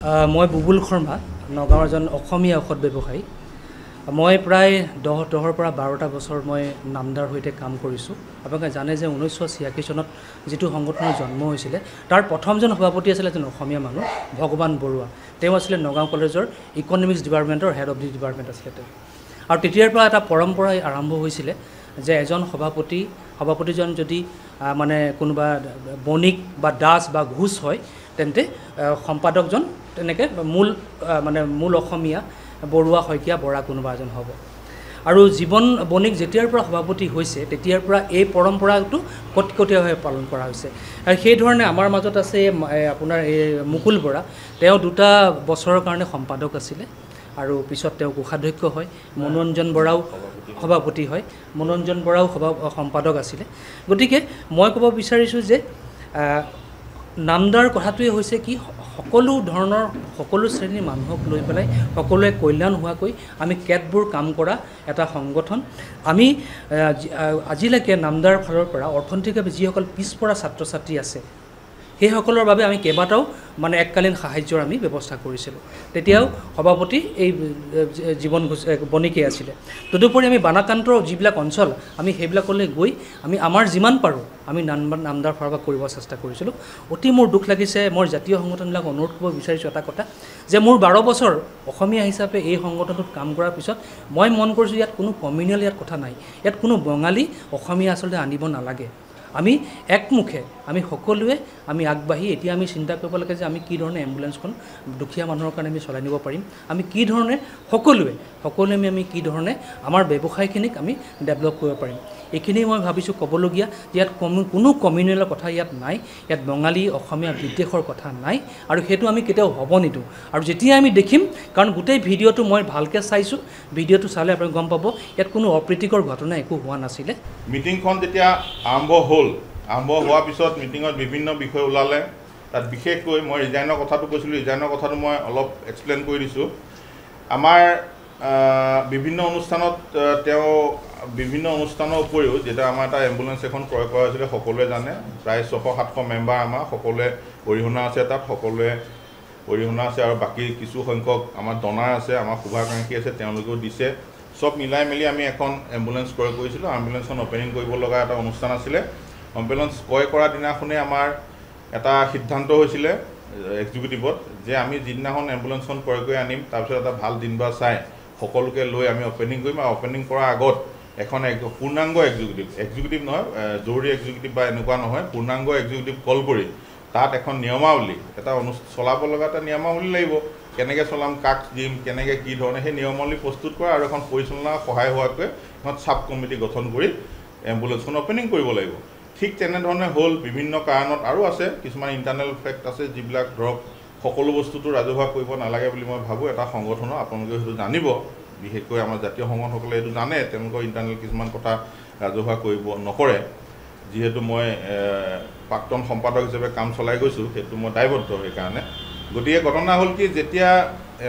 মই বুবুল শৰ্মা নগাঁৱৰ এজন অসমীয়া ঔষধ ব্যৱসায়ী। মই প্ৰায় 10ৰ পৰা 12টা বছৰ মই নামদাৰ সৈতে কাম কৰিছোঁ। আপোনালোকে জানে যে 1986 চনত যিটো সংগঠনৰ জন্ম হৈছিলে তাৰ প্ৰথমজন সভাপতি আছিলে এজন অসমীয়া মানুহ ভগৱান বৰুৱা। তেওঁ আছিলে নগাঁও কলেজৰ ইকনমিক্স ডিপাৰ্টমেণ্টৰ হেড অফ দি ডিপাৰ্টমেণ্ট আছিলে তেওঁ। আৰু তেতিয়াৰ পৰা এটা পৰম্পৰা আৰম্ভ হৈছিলে যে এজন সভাপতিজন যদি মানে কোনোবা বণিক বা দাস বা ঘোষ হয় তেন্তে সম্পাদকজন তেনেকৈ মূল অসমীয়া বৰুৱা শইকীয়া বৰা কোনোবা এজন হ'ব। আৰু জীৱন বণিক যেতিয়াৰ পৰা সভাপতি হৈছে তেতিয়াৰ পৰা এই পৰম্পৰাটো কটকটীয়াভাৱে পালন কৰা হৈছে। আৰু সেইধৰণে আমাৰ মাজত আছে আপোনাৰ এই মুকুল বৰা, তেওঁ 2টা বছৰৰ কাৰণে সম্পাদক আছিলে আৰু পিছত তেওঁ কোষাধ্যক্ষ হয়। মনোৰঞ্জন বৰাও সভাপতি হয়, মনোৰঞ্জন বৰাও সম্পাদক আছিলে। গতিকে মই ক'ব বিচাৰিছোঁ যে নামদাৰ কথাটোৱে হৈছে কি, সকলো শ্ৰেণীৰ মানুহক লৈ পেলাই সকলোৱে কল্যাণ হোৱাকৈ আমি কেতবোৰ কাম কৰা এটা সংগঠন। আমি আজিলৈকে নামদাৰ ফালৰ পৰা অৰ্থনৈতিকভাৱে যিসকল পিছপৰা ছাত্ৰ ছাত্ৰী আছে সেইসকলৰ বাবে আমি কেইবাটাও এককালীন সাহায্যৰ আমি ব্যৱস্থা কৰিছিলোঁ। তেতিয়াও সভাপতি এই জীৱন বণিকেই আছিলে। তদুপৰি আমি বানাক্ৰান্ত যিবিলাক অঞ্চল আমি সেইবিলাকলৈ গৈ আমি আমাৰ যিমান পাৰোঁ আমি নামদাৰ ফালৰ পৰা কৰিব চেষ্টা কৰিছিলোঁ। অতি মোৰ দুখ লাগিছে, মই জাতীয় সংগঠনবিলাক অনুৰোধ কৰিব বিচাৰিছোঁ এটা কথা যে মোৰ 12 বছৰ অসমীয়া হিচাপে এই সংগঠনটোত কাম কৰাৰ পিছত মই মন কৰিছোঁ ইয়াত কোনো কমিউনেল কথা নাই, ইয়াত কোনো বঙালী অসমীয়া আচলতে আনিব নালাগে। আমি একমুখে আমি সকলোৱে আমি আগবাঢ়ি এতিয়া আমি চিন্তা কৰিব লাগে যে আমি কি ধৰণে এম্বুলেঞ্চখন দুখীয়া মানুহৰ কাৰণে আমি চলাই নিব পাৰিম, আমি কি ধৰণে সকলোৱে আমি কি ধৰণে আমাৰ ব্যৱসায়খিনিক আমি ডেভেলপ কৰিব পাৰিম। এইখিনি মই ভাবিছোঁ ক'বলগীয়া যে ইয়াত কোনো কমিউনেলৰ কথা ইয়াত নাই, ইয়াত বঙালী অসমীয়া বিদ্বেষৰ কথা নাই আৰু সেইটো আমি কেতিয়াও হ'ব নিদিওঁ। আৰু যেতিয়া আমি দেখিম, কাৰণ গোটেই ভিডিঅ'টো মই ভালকৈ চাইছোঁ, ভিডিঅ'টো চালে আপুনি গম পাব ইয়াত কোনো অপ্ৰীতিকৰ ঘটনা একো হোৱা নাছিলে। মিটিংখন যেতিয়া আৰম্ভ হোৱাৰ পিছত মিটিঙত বিভিন্ন বিষয় ওলালে। তাত বিশেষকৈ মই ৰিজাইনৰ কথাটো কৈছিলোঁ, ৰিজাইনৰ কথাটো মই অলপ এক্সপ্লেইন কৰি দিছোঁ। আমাৰ বিভিন্ন অনুষ্ঠানত বিভিন্ন অনুষ্ঠানৰ উপৰিও যেতিয়া আমাৰ এটা এম্বুলেঞ্চ এখন ক্ৰয় কৰা হৈছিলে সকলোৱে জানে, প্ৰায় 600-700 মেম্বাৰ আমাৰ সকলোৱে অৰিহণা আছে, তাত সকলোৱে অৰিহণা আছে আৰু বাকী কিছু সংখ্যক আমাৰ ডনাৰ আছে, আমাৰ শুভাকাংক্ষী আছে, তেওঁলোকেও দিছে। চব মিলাই মেলি আমি এখন এম্বুলেঞ্চ ক্ৰয় কৰিছিলোঁ। এম্বুলেঞ্চখন অপেনিং কৰিব লগা এটা অনুষ্ঠান আছিলে। এম্বুলেঞ্চ ক্ৰয় কৰা দিনাখনেই আমাৰ এটা সিদ্ধান্ত হৈছিলে এক্সিকিউটিভত যে আমি যিদিনাখন এম্বুলেঞ্চখন ক্ৰয় কৰি আনিম তাৰপিছত এটা ভাল দিন বাৰ চাই সকলোকে লৈ আমি অপেনিং কৰিম। আৰু অপেনিং কৰাৰ আগত এখন পূৰ্ণাংগ এক্সিকিউটিভ নহয়, জৰুৰী এক্সিকিউটিভ বা এনেকুৱা নহয়, পূৰ্ণাংগ এক্সিকিউটিভ কল কৰি তাত এখন নিয়মাৱলী এটা চলাব লগা এটা নিয়মাৱলী লাগিব, কেনেকৈ চলাম, কাক দিম, কেনেকৈ কি ধৰণে সেই নিয়মাৱলী প্ৰস্তুত কৰা আৰু এখন পৰিচালনাৰ সহায় হোৱাকৈ এখন চাব কমিটি গঠন কৰি এম্বুলেঞ্চখন অপেনিং কৰিব লাগিব। ঠিক তেনেধৰণে হ'ল। বিভিন্ন কাৰণত আৰু আছে কিছুমান ইণ্টাৰনেল ফেক্ট আছে যিবিলাক ধৰক সকলো বস্তুটো ৰাজহুৱা কৰিব নালাগে বুলি মই ভাবোঁ। এটা সংগঠনৰ আপোনালোকে সেইটো জানিব, বিশেষকৈ আমাৰ জাতীয় সংগঠনসকলে এইটো জানে, তেওঁলোকৰ ইণ্টাৰনেল কিছুমান কথা ৰাজহুৱা কৰিব নকৰে। যিহেতু মই প্ৰাক্তন সম্পাদক হিচাপে কাম চলাই গৈছোঁ সেইটো মই দায়বদ্ধ সেইকাৰণে। গতিকে ঘটনা হ'ল কি, যেতিয়া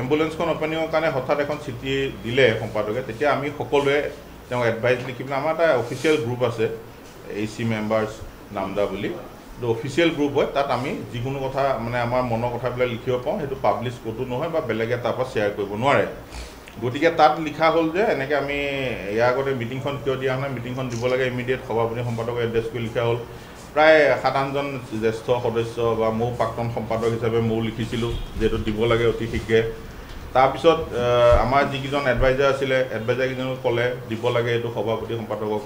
এম্বুলেঞ্চখন অপেনিঙৰ কাৰণে হঠাৎ এখন চিঠি দিলে সম্পাদকে, তেতিয়া আমি সকলোৱে তেওঁক এডভাইচ লিখি পেলাই আমাৰ এটা অফিচিয়েল গ্ৰুপ আছে AC মেম্বাৰ্ছ নামদা বুলি, এইটো অফিচিয়েল গ্ৰুপ হয়। তাত আমি যিকোনো কথা আমাৰ মনৰ কথাবিলাক লিখিব পাৰোঁ, সেইটো পাব্লিছ ক'তো নহয় বা বেলেগে তাৰ পৰা শ্বেয়াৰ কৰিব নোৱাৰে। গতিকে তাত লিখা হ'ল যে এনেকৈ আমি ইয়াৰ আগতে মিটিংখন কিয় দিয়া নাই, মিটিংখন দিব লাগে ইমিডিয়েট সভাপতি সম্পাদকক এড্ৰেছ কৰি লিখা হ'ল। প্ৰায় 7-8জন জ্যেষ্ঠ সদস্য বা ময়ো প্ৰাক্তন সম্পাদক হিচাপে ময়ো লিখিছিলোঁ যিহেতু দিব লাগে অতি শীঘ্ৰে। তাৰপিছত আমাৰ যিকেইজন এডভাইজাৰ আছিলে, এডভাইজাৰকেইজনে ক'লে দিব লাগে এইটো সভাপতি সম্পাদকক,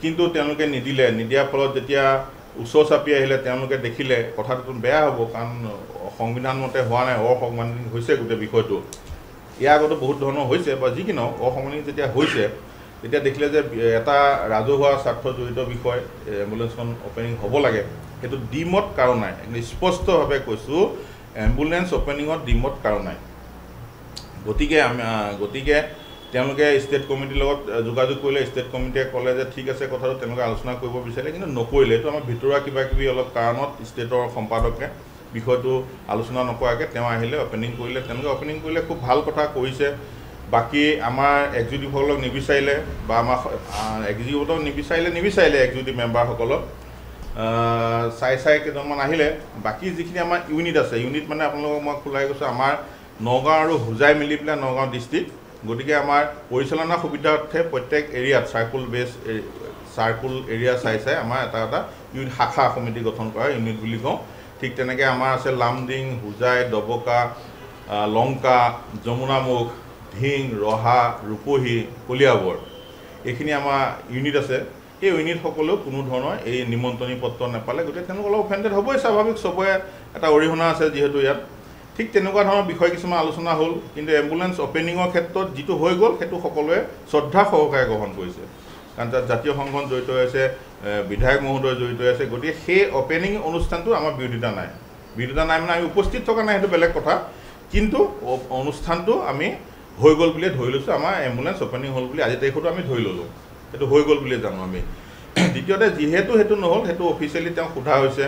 কিন্তু তেওঁলোকে নিদিয়াৰ ফলত যেতিয়া ওচৰ চাপি আহিলে তেওঁলোকে দেখিলে কথাটো বেয়া হ'ব, কাৰণ সংবিধান মতে হোৱা নাই, অসাংবিধানিক হৈছে গোটেই বিষয়টো। ইয়াৰ আগতো বহুত ধৰণৰ হৈছে বা যি কি নহওক অসাংবিধানিক যেতিয়া হৈছে তেতিয়া দেখিলে যে এটা ৰাজহুৱা স্বাৰ্থ জড়িত বিষয়, এম্বুলেঞ্চখন অপেনিং হ'ব লাগে, সেইটো ডিমত কাৰণ নাই। স্পষ্টভাৱে কৈছোঁ, এম্বুলেঞ্চ অপেনিঙত ডিমত কাৰণ নাই। গতিকে তেওঁলোকে ষ্টেট কমিটিৰ লগত যোগাযোগ কৰিলে, ষ্টেট কমিটিয়ে ক'লে যে ঠিক আছে কথাটো তেওঁলোকে আলোচনা কৰিব বিচাৰিলে, কিন্তু নকৰিলে। এইটো আমাৰ ভিতৰুৱা কিবাকিবি অলপ কাৰণত ষ্টেটৰ সম্পাদকে বিষয়টো আলোচনা নকৰাকৈ তেওঁ আহিলে অপেনিং কৰিলে। তেওঁলোকে অপেনিং কৰিলে, খুব ভাল কথা কৰিছে। বাকী আমাৰ এক্সিকিউটিভসকলক নিবিচাৰিলে বা আমাৰ এক্সিকিউটিভক নিবিচাৰিলে এক্সিকিউটিভ মেম্বাৰসকলক চাই কেইজনমান আহিলে বাকী যিখিনি আমাৰ ইউনিট আছে ইউনিট মানে আপোনালোকক মই খোলাই গৈছোঁ আমাৰ নগাঁও আৰু হোজাই মিলি পেলাই নগাঁও ডিষ্ট্ৰিক্ট গতিকে আমাৰ পৰিচালনা সুবিধাৰ্থে প্ৰত্যেক এৰিয়াত চাৰ্কুল এৰিয়া চাই আমাৰ এটা ইউনিট শাখা সমিতি গঠন কৰা ইউনিট বুলি কওঁ ঠিক তেনেকৈ আমাৰ আছে লামডিং হোজাই ডবকা লংকা যমুনামুখ ঢিং ৰহা ৰূপহী কলিয়াবৰ এইখিনি আমাৰ ইউনিট আছে এই ইউনিটসকলেও কোনো ধৰণৰ এই নিমন্ত্ৰণী পত্ৰ নাপালে গতিকে তেওঁলোক অলপ অফেণ্ডেড হ'বই স্বাভাৱিক চবৰে এটা অৰিহণা আছে যিহেতু ইয়াত ঠিক তেনেকুৱা ধৰণৰ বিষয় কিছুমান আলোচনা হ'ল কিন্তু এম্বুলেঞ্চ অপেনিঙৰ ক্ষেত্ৰত যিটো হৈ গ'ল সেইটো সকলোৱে শ্ৰদ্ধা সহকাৰে গ্ৰহণ কৰিছে কাৰণ তাত জাতীয় সংগঠন জড়িত হৈ আছে বিধায়ক মহোদয় জড়িত হৈ আছে গতিকে সেই অপেনিং অনুষ্ঠানটো আমাৰ বিৰোধিতা নাই মানে আমি উপস্থিত থকা নাই সেইটো বেলেগ কথা কিন্তু অনুষ্ঠানটো আমি হৈ গ'ল বুলিয়ে ধৰি লৈছোঁ আমাৰ এম্বুলেঞ্চ অপেনিং হ'ল বুলি আজি তাৰিখতো আমি ধৰি ল'লোঁ সেইটো হৈ গ'ল বুলিয়ে জানো আমি দ্বিতীয়তে যিহেতু সেইটো নহ'ল সেইটো অফিচিয়েলি তেওঁক সোধা হৈছে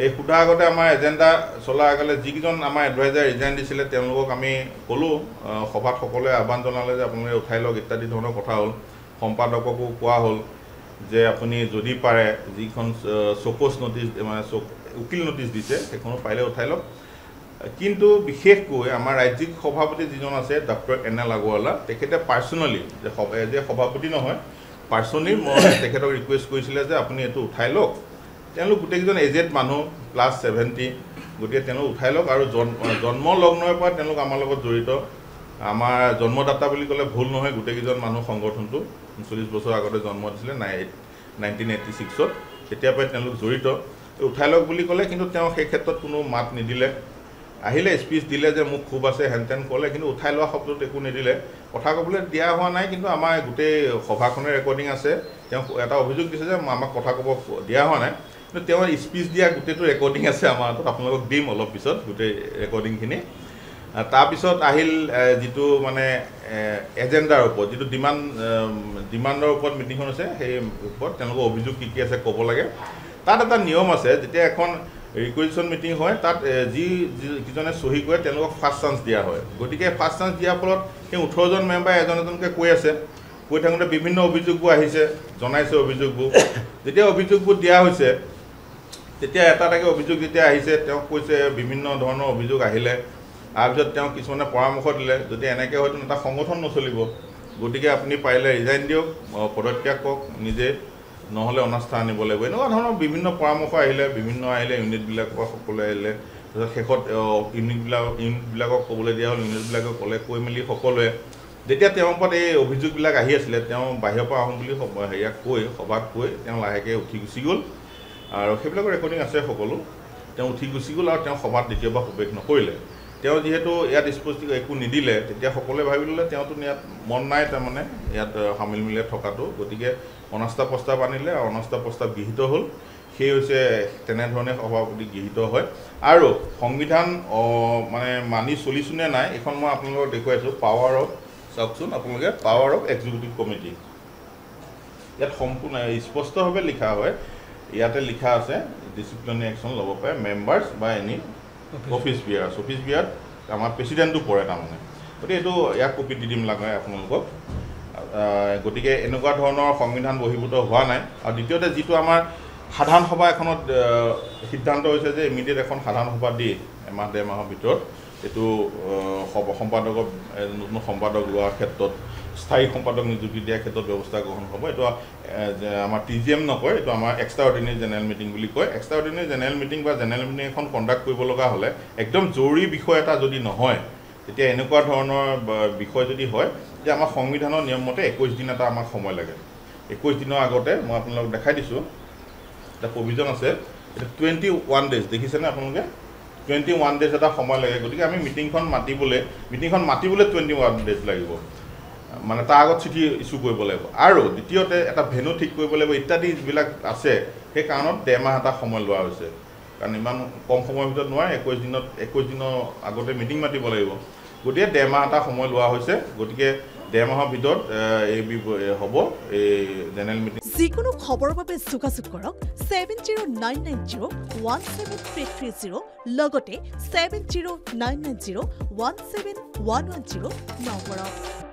এই সোধাৰ আগতে আমাৰ এজেণ্ডা চলাৰ আগতে যিকেইজন আমাৰ এডভাইজাৰ ৰিজাইন দিছিলে তেওঁলোকক আমি ক'লোঁ সভাত সকলোৱে আহ্বান জনালে যে আপোনালোকে উঠাই লওক ইত্যাদি ধৰণৰ কথা হ'ল সম্পাদককো কোৱা হ'ল যে আপুনি যদি পাৰে যিখন চকোচ নটিচ মানে উকিল নটিচ দিছে সেইখনো পাৰিলে উঠাই লওক কিন্তু বিশেষকৈ আমাৰ ৰাজ্যিক সভাপতি যিজন আছে ডক্টৰ NL আগৰৱালা তেখেতে পাৰ্চনেলি যে সভাপতি নহয় পাৰ্চনেলি মই তেখেতক ৰিকুৱেষ্ট কৰিছিলে যে আপুনি এইটো উঠাই লওক তেওঁলোক গোটেইকেইজন এজেড মানুহ +70 গতিকে তেওঁলোক উঠাই লওক আৰু জন্ম লগ্নৰ পৰা তেওঁলোক আমাৰ লগত জড়িত আমাৰ জন্মদাতা বুলি ক'লে ভুল নহয় গোটেইকেইজন মানুহ সংগঠনটো 40 বছৰ আগতে জন্ম দিছিলে 1986ত তেতিয়াৰ পৰাই তেওঁলোক জড়িত উঠাই লওক বুলি ক'লে কিন্তু তেওঁ সেই ক্ষেত্ৰত কোনো মাত নিদিলে আহিলে স্পিচ দিলে যে মোক খুব আছে হেনটেন ক'লে কিন্তু উঠাই লোৱা শব্দত একো নিদিলে কথা ক'বলৈ দিয়া হোৱা নাই কিন্তু আমাৰ গোটেই সভাখনৰ ৰেকৰ্ডিং আছে তেওঁ এটা অভিযোগ দিছে যে আমাক কথা ক'ব দিয়া হোৱা নাই কিন্তু তেওঁ স্পিচ দিয়া গোটেইটো ৰেকৰ্ডিং আছে আমাৰ হাতত আপোনালোকক দিম অলপ পিছত গোটেই ৰেকৰ্ডিংখিনি তাৰপিছত আহিল যিটো মানে এজেণ্ডাৰ ওপৰত যিটো ডিমাণ্ডৰ ওপৰত মিটিংখন আছে সেই ওপৰত তেওঁলোকৰ অভিযোগ কি আছে ক'ব লাগে তাত এটা নিয়ম আছে যেতিয়া এখন ৰিকুৱেজিশ্যন মিটিং হয় তাত যিজনে চহী কৰে তেওঁলোকক ফাৰ্ষ্ট চান্স দিয়া হয় গতিকে ফাৰ্ষ্ট চান্স দিয়াৰ ফলত সেই 18জন মেম্বাৰ এজনকৈ কৈ আছে কৈ থাকোঁতে বিভিন্ন অভিযোগবোৰ আহিছে জনাইছে অভিযোগবোৰ যেতিয়া অভিযোগবোৰ দিয়া হৈছে তেতিয়া এটাকে অভিযোগ যেতিয়া আহিছে তেওঁক কৈছে বিভিন্ন ধৰণৰ অভিযোগ আহিলে তাৰপিছত তেওঁ কিছুমানে পৰামৰ্শ দিলে যদি এনেকৈ হয়তো এটা সংগঠন নচলিব গতিকে আপুনি পাৰিলে ৰিজাইন দিয়ক পদত্যাগ কৰক নিজে নহ'লে অনাস্থা আনিব লাগিব এনেকুৱা ধৰণৰ বিভিন্ন পৰামৰ্শ আহিলে ইউনিটবিলাকৰ পৰা সকলোৱে আহিলে তাৰপিছত শেষত ইউনিটবিলাকক ক'বলৈ দিয়া হ'ল ইউনিটবিলাকে ক'লে কৈ মেলি সকলোৱে যেতিয়া তেওঁৰ ওপৰত এই অভিযোগবিলাক আহি আছিলে তেওঁ বাহিৰৰ পৰা আহোঁ বুলি হেৰিয়াক সভাত কৈ তেওঁ লাহেকৈ উঠি গুচি গ'ল আৰু সেইবিলাকৰ ৰেকৰ্ডিং আছে সকলো তেওঁ উঠি গুচি গ'ল আৰু তেওঁ সভাত দ্বিতীয়বাৰ প্ৰৱেশ নকৰিলে তেওঁ যিহেতু ইয়াত স্পষ্ট একো নিদিলে তেতিয়া সকলোৱে ভাবি ল'লে তেওঁতো ইয়াত মন নাই তাৰমানে ইয়াত সামিল মিলাই থকাটো গতিকে অনাস্থা প্ৰস্তাৱ আনিলে আৰু অনাস্থা প্ৰস্তাৱ গৃহীত হ'ল সেই হৈছে তেনেধৰণে সভাপতি গৃহীত হয় আৰু সংবিধান মানে মানি চলিছোনে নাই এখন মই আপোনালোকক দেখুৱাইছোঁ চাওকচোন আপোনালোকে পাৱাৰ অফ এক্সিকিউটিভ কমিটি ইয়াত সম্পূৰ্ণ স্পষ্টভাৱে লিখা হয় ইয়াতে লিখা আছে ডিচিপ্লিনাৰী একশ্যন ল'ব পাৰে মেম্বাৰ্ছ বা এনি অফিচ বিয়াৰত আমাৰ প্ৰেচিডেণ্টটো পৰে তাৰমানে গতিকে এইটো ইয়াক কপি দি দিম লাগে আপোনালোকক গতিকে এনেকুৱা ধৰণৰ সংবিধান বহিভূত হোৱা নাই আৰু দ্বিতীয়তে যিটো আমাৰ সাধাৰণ সভা এখনত সিদ্ধান্ত হৈছে যে ইমিডিয়েট এখন সাধাৰণ সভা দি এমাহ ডেৰ মাহৰ ভিতৰত এইটো সম্পাদকক নতুন সম্পাদক লোৱাৰ ক্ষেত্ৰত স্থায়ী সম্পাদক নিযুক্তি দিয়াৰ ক্ষেত্ৰত ব্যৱস্থা গ্ৰহণ হ'ব এইটো আমাৰ TGM নকয় এইটো আমাৰ এক্সট্ৰাঅৰ্ডিনেৰী জেনেৰেল মিটিং বুলি কয় এক্সট্ৰাঅৰ্ডিনেৰী জেনেৰেল মিটিং বা জেনেৰেল মিটিং এখন কণ্ডাক্ট কৰিব লগা হ'লে একদম জৰুৰী বিষয় এটা যদি নহয় তেতিয়া এনেকুৱা ধৰণৰ বিষয় যদি হয় যে আমাৰ সংবিধানৰ নিয়ম মতে 21 দিন এটা আমাক সময় লাগে 21 দিনৰ আগতে মই আপোনালোকক দেখাই দিছোঁ এটা প্ৰভিজন আছে এটা 21 ডেজ দেখিছেনে আপোনালোকে 21 ডেজ এটা সময় লাগে গতিকে আমি মিটিংখন মাতিবলৈ 21 ডেজ লাগিব মানে তাৰ আগত চিঠি ইছ্যু কৰিব লাগিব আৰু দ্বিতীয়তে এটা ভেনু ঠিক কৰিব লাগিব ইত্যাদি যিবিলাক আছে সেই কাৰণত 1.5 মাহ এটা সময় লোৱা হৈছে কাৰণ ইমান কম সময়ৰ ভিতৰত নোৱাৰে 21 দিনৰ আগতে মিটিং মাতিব লাগিব গতিকে 1.5 মাহ এটা সময় লোৱা হৈছে গতিকে 1.5 মাহৰ ভিতৰত এই হ'ব এই জেনেৰেল মিটিং যিকোনো খবৰৰ বাবে যোগাযোগ কৰক 7099017330 লগতে 7099017110 নম্বৰত